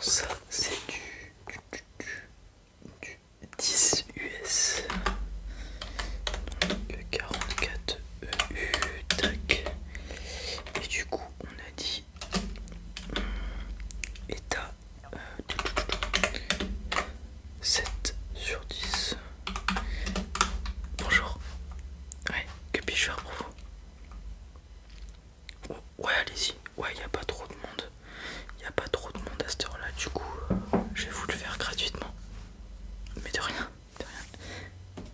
ça c'est du 10 US. Donc 44 EU, tac. Et du coup on a dit état 7 sur 10. Bonjour. Ouais, que puis-je faire pour vous? Ouais, allez-y. Ouais, il n'y a pas trop de monde. Il n'y a pas trop de monde à cette heure-là, du coup, je vais vous le faire gratuitement. Mais de rien, de rien.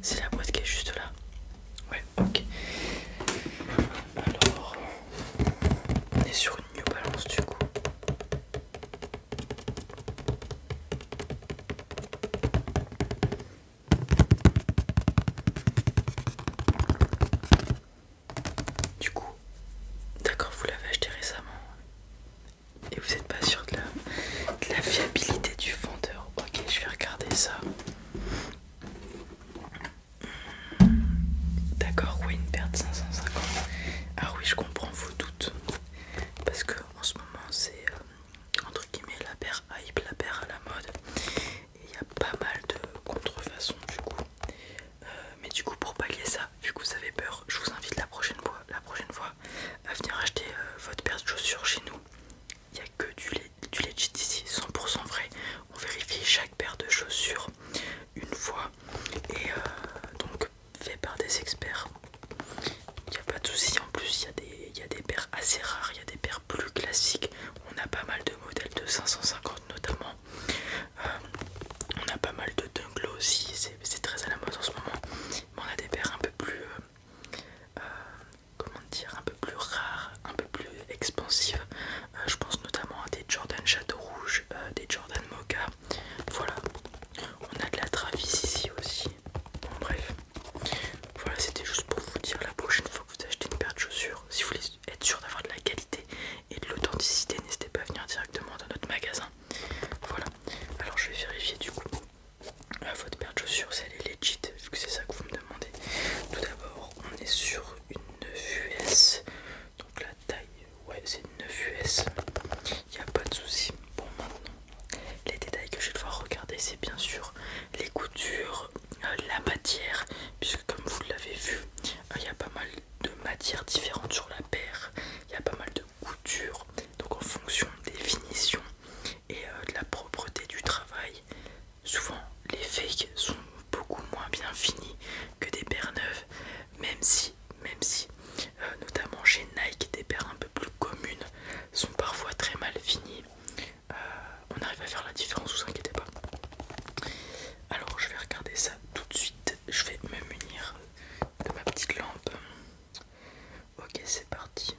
C'est la boîte qui est juste là. Ouais, ok. Alors, on est sur une New Balance, du coup. Du coup, d'accord, vous l'avez acheté récemment. Et vous n'êtes pas sûr de la fiabilité du vendeur. Ok, je vais regarder ça. D'accord, ouais, une paire de 550. Ah oui, je comprends vos doutes. Parce que en ce moment, c'est entre guillemets la paire hype, la paire à la mode. Et il y a pas mal de contrefaçons du coup. Mais du coup, pour pallier ça, vu que vous avez peur, je vous invite la prochaine fois à venir acheter votre paire de chaussures chez nous. Il n'y a que du legit ici, 100% vrai. On vérifie chaque paire de chaussures une fois et donc fait par des experts. Il n'y a pas de souci. En plus, il y a des paires assez rares, il y a des paires plus classiques. On a pas mal de modèles de 550 notamment. On a pas mal de Dunglo aussi, c'est très à la mode en ce moment. Mais on a des paires un peu plus, comment dire, un peu plus rares, un peu plus expansives. Je pense notamment à des Jordan Château Rouge, des Jordan Mocha. Voilà, on a de la Travis ici aussi. Bon, bref, voilà, c'était juste pour vous dire la prochaine fois que vous achetez une paire de chaussures, si vous voulez être sûr d'avoir de la qualité et de l'authenticité, n'hésitez pas à venir directement dans notre magasin. Voilà, alors je vais vérifier du coup votre paire de chaussures si elle est legit, vu que c'est ça que vous me demandez. Tout d'abord, on est sur une 9 US, donc la taille, ouais, c'est une 9 US, il n'y a pas de souci. Bon, maintenant, les détails que je vais devoir regarder, c'est bien sûr les coutures, la matière, puisque comme vous l'avez vu, il y a pas mal de matières différentes sur la paire, il y a pas mal de coutures, donc en fonction des finitions et de la propreté du travail, souvent les fakes sont beaucoup moins bien finis que des paires neuves, même si notamment chez Nike, des paires un peu plus communes sont parfois très mal finies. On arrive à faire la différence, vous inquiétez pas. Alors je vais regarder ça tout de suite, je vais me munir de ma petite lampe. Ok, c'est parti.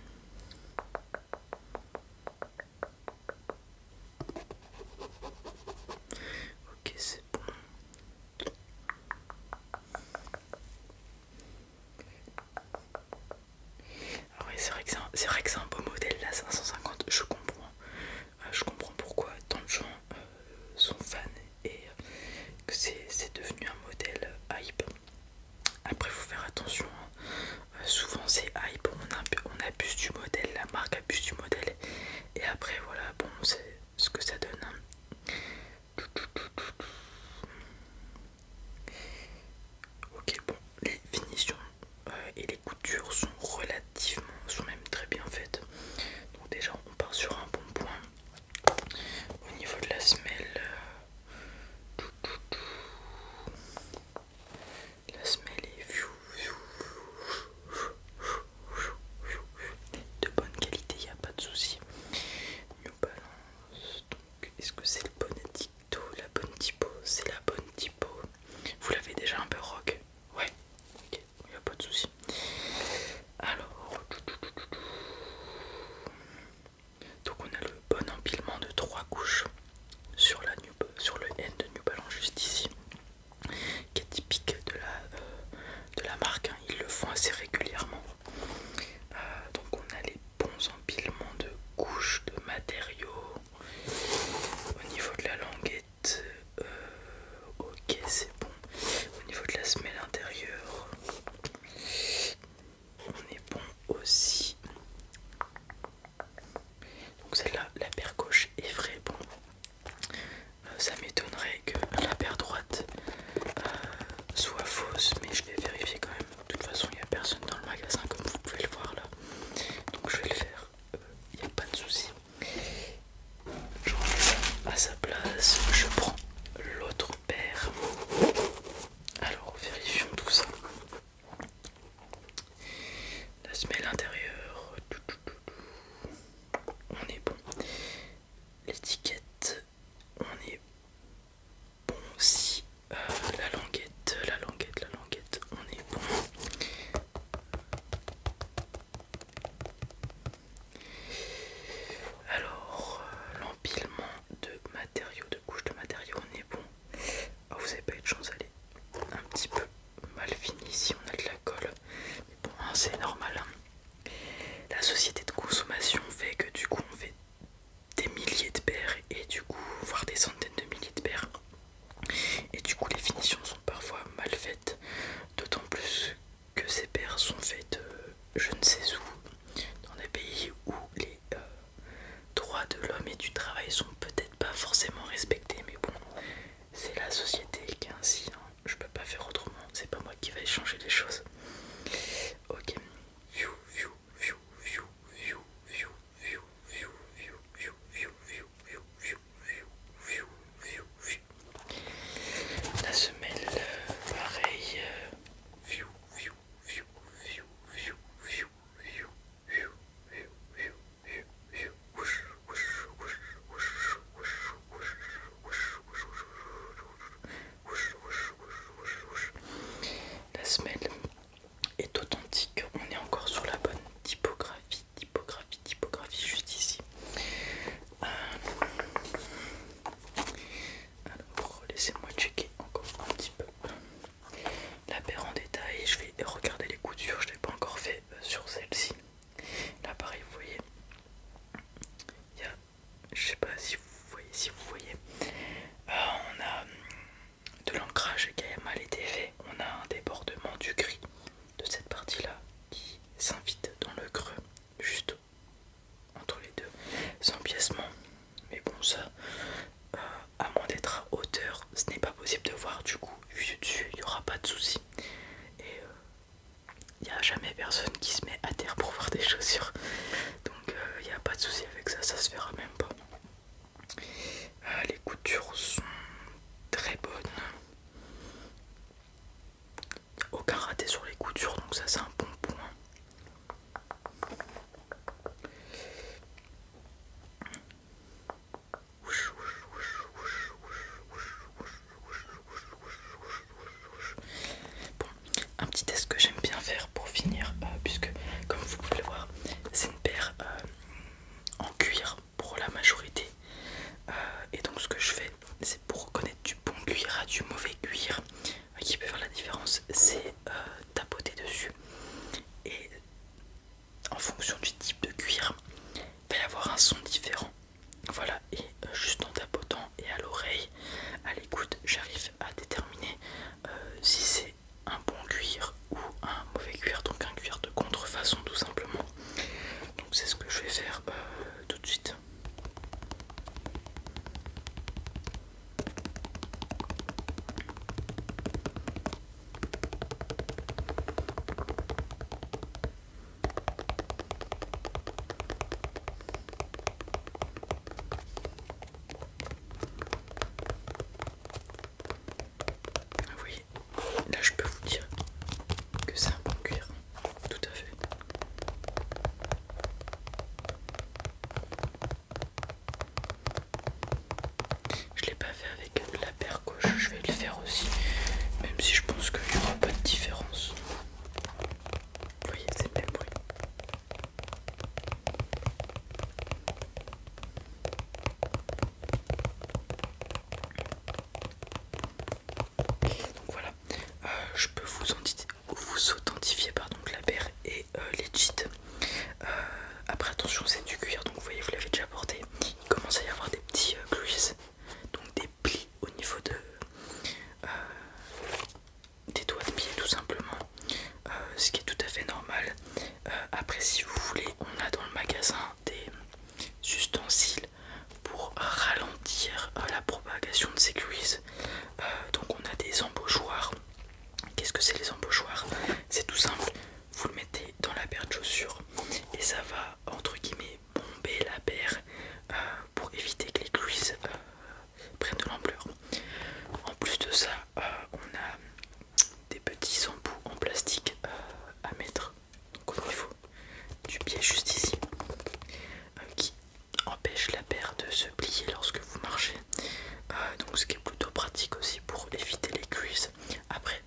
Ok, c'est bon. Ah oui, c'est vrai que c'est un beau modèle la 550, je comprends. Je comprends pourquoi tant de gens sont fans et que c'est devenu un modèle hype. Après, faut faire attention, hein. Souvent c'est hype, on abuse du modèle, la marque abuse du modèle. Et après, voilà, bon, c'est ce que ça donne, hein. Ok, bon, les finitions et les coutures sont même très bien faites. Donc déjà, on part sur un bon point. Au niveau de la semelle, la semelle est de bonne qualité, il n'y a pas de souci. New Balance, donc est-ce que c'est le bon édicto, la bonne typo? C'est la bonne typo. Vous l'avez déjà un peu rock? Ouais, ok, il n'y a pas de souci. Alors, donc on a le bon empilement de 3 couches sur le N de New Balance juste ici, qui est typique de la marque, hein. Ils le font assez régulièrement. Donc on a les bons empilements de couches, de matériaux. Au niveau empilement de matériaux, de couches de matériaux, on est bon. Oh, vous avez pas eu de chance, elle est un petit peu mal finie ici, on a de la colle. Mais bon, hein, c'est normal. Hein. La société de consommation fait que du coup on fait des milliers de paires et du coup, voire des centaines de milliers de paires. Et du coup les finitions sont parfois mal faites, d'autant plus que ces paires sont faites je ne sais où, dans des pays où les droits de l'homme et du travail sont peut-être pas forcément respectés, mais bon, c'est la société qui est ainsi, hein. Je peux pas faire autrement, c'est pas moi qui vais changer les choses. Ok. La semelle, pareil. La semelle est authentique, on est encore sur la bonne typographie juste ici. Alors laissez-moi checker encore un petit peu la paire en détail. Je vais regarder les coutures, je ne l'ai pas encore fait sur celle-ci. Là pareil, vous voyez, il y a, je sais pas si vous voyez, on a de l'ancrage qui a mal été fait, on a un débordement du gris de cette partie là qui s'invite dans le creux juste entre les deux, c'est empiècement, mais bon ça à moins d'être à hauteur ce n'est pas possible de voir, du coup vu dessus il n'y aura pas de souci et il n'y a jamais personne qui se met à terre pour voir des chaussures, donc il n'y a pas de souci avec ça, ça se verra même pas. Les coutures sont très bonnes, aucun raté sur les coutures, donc ça c'est un bon point. Bon, un petit test que j'aime bien faire pour finir, puisque comme vous pouvez le voir, c'est une paire en cuir pour la majorité. Et donc ce que je fais, c'est pour reconnaître du bon cuir à du mauvais cuir, qui peut faire la différence, c'est tapoter dessus. Et en fonction du type de cuir, il va y avoir un son différent. Voilà, et juste en tapotant et à l'oreille, à l'écoute, j'arrive à déterminer si c'est un bon cuir ou un mauvais cuir, donc un cuir de contrefaçon tout simplement. Donc c'est ce que je vais faire tout de suite. Vous voyez, là je peux vous dire que c'est un bon cuir, tout à fait. Je l'ai pas fait avec la paire gauche, je vais le faire aussi, même si je pense qu'il n'y aura pas de différence. Vous voyez, c'est le même bruit. Donc voilà, je peux vous authentifier pardon, que la paire est legit. Après attention, c'est du cuir, donc vous voyez, vous l'avez déjà porté. Il commence à y avoir des petits creases, donc des plis au niveau des doigts de pied tout simplement, ce qui est tout à fait normal. Après si vous voulez, on a dans le magasin des ustensiles pour ralentir la propagation de ces creases. Donc on a des embauchoirs. Qu'est-ce que c'est les embauchoirs? C'est tout simple, vous le mettez dans la paire de chaussures et ça va entre guillemets bomber la paire pour éviter que les creases prennent de l'ampleur. En plus de ça, on a des petits embouts en plastique à mettre donc au niveau du pied juste ici, qui empêche la paire de se plier lorsque vous marchez, donc ce qui est plutôt pratique aussi pour éviter les creases. Après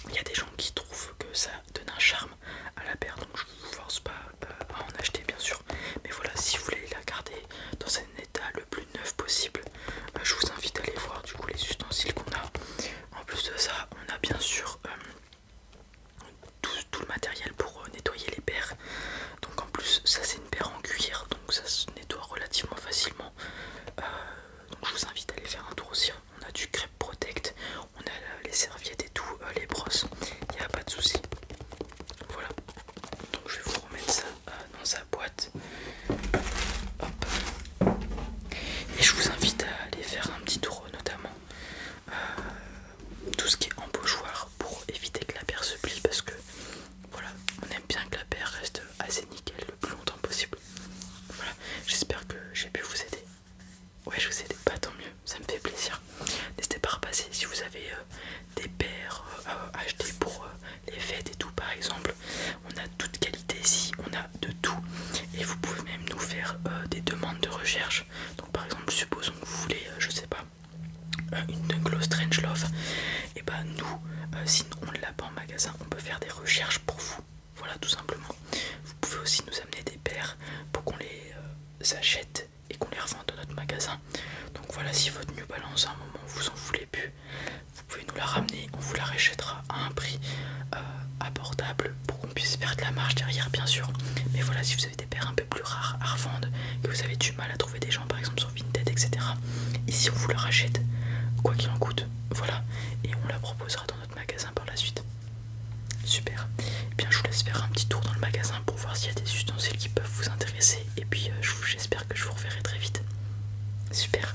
il y a des gens qui trouvent que ça donne un charme à la paire, donc je vous force pas à en acheter bien sûr, mais voilà, si vous voulez la garder dans un état le plus Ouais, je vous ai aidé, pas tant mieux, ça me fait plaisir. N'hésitez pas à repasser si vous avez des paires à acheter pour les fêtes et tout par exemple. On a toute qualité ici, on a de tout. Et vous pouvez même nous faire des demandes de recherche. Donc par exemple, supposons que vous voulez, je sais pas, une Dunklo Strange Love. Et bah nous, si on ne l'a pas en magasin, on peut faire des recherches pour vous. Voilà, tout simplement. Vous pouvez aussi nous amener des paires pour qu'on les achète et qu'on les revende dans notre magasin. Donc voilà, si votre New Balance à un moment vous en voulez plus, vous pouvez nous la ramener, on vous la rachètera à un prix abordable pour qu'on puisse faire de la marge derrière bien sûr. Mais voilà, si vous avez des paires un peu plus rares à revendre, que vous avez du mal à trouver des gens par exemple sur Vinted, etc. Ici on vous la rachète, quoi qu'il en coûte, voilà, et on la proposera dans notre magasin par la suite. Super, et bien je vous laisse faire un petit tour dans le magasin pour voir s'il y a des ustensiles qui peuvent vous intéresser. Et puis j'espère que je vous reverrai très vite. Super.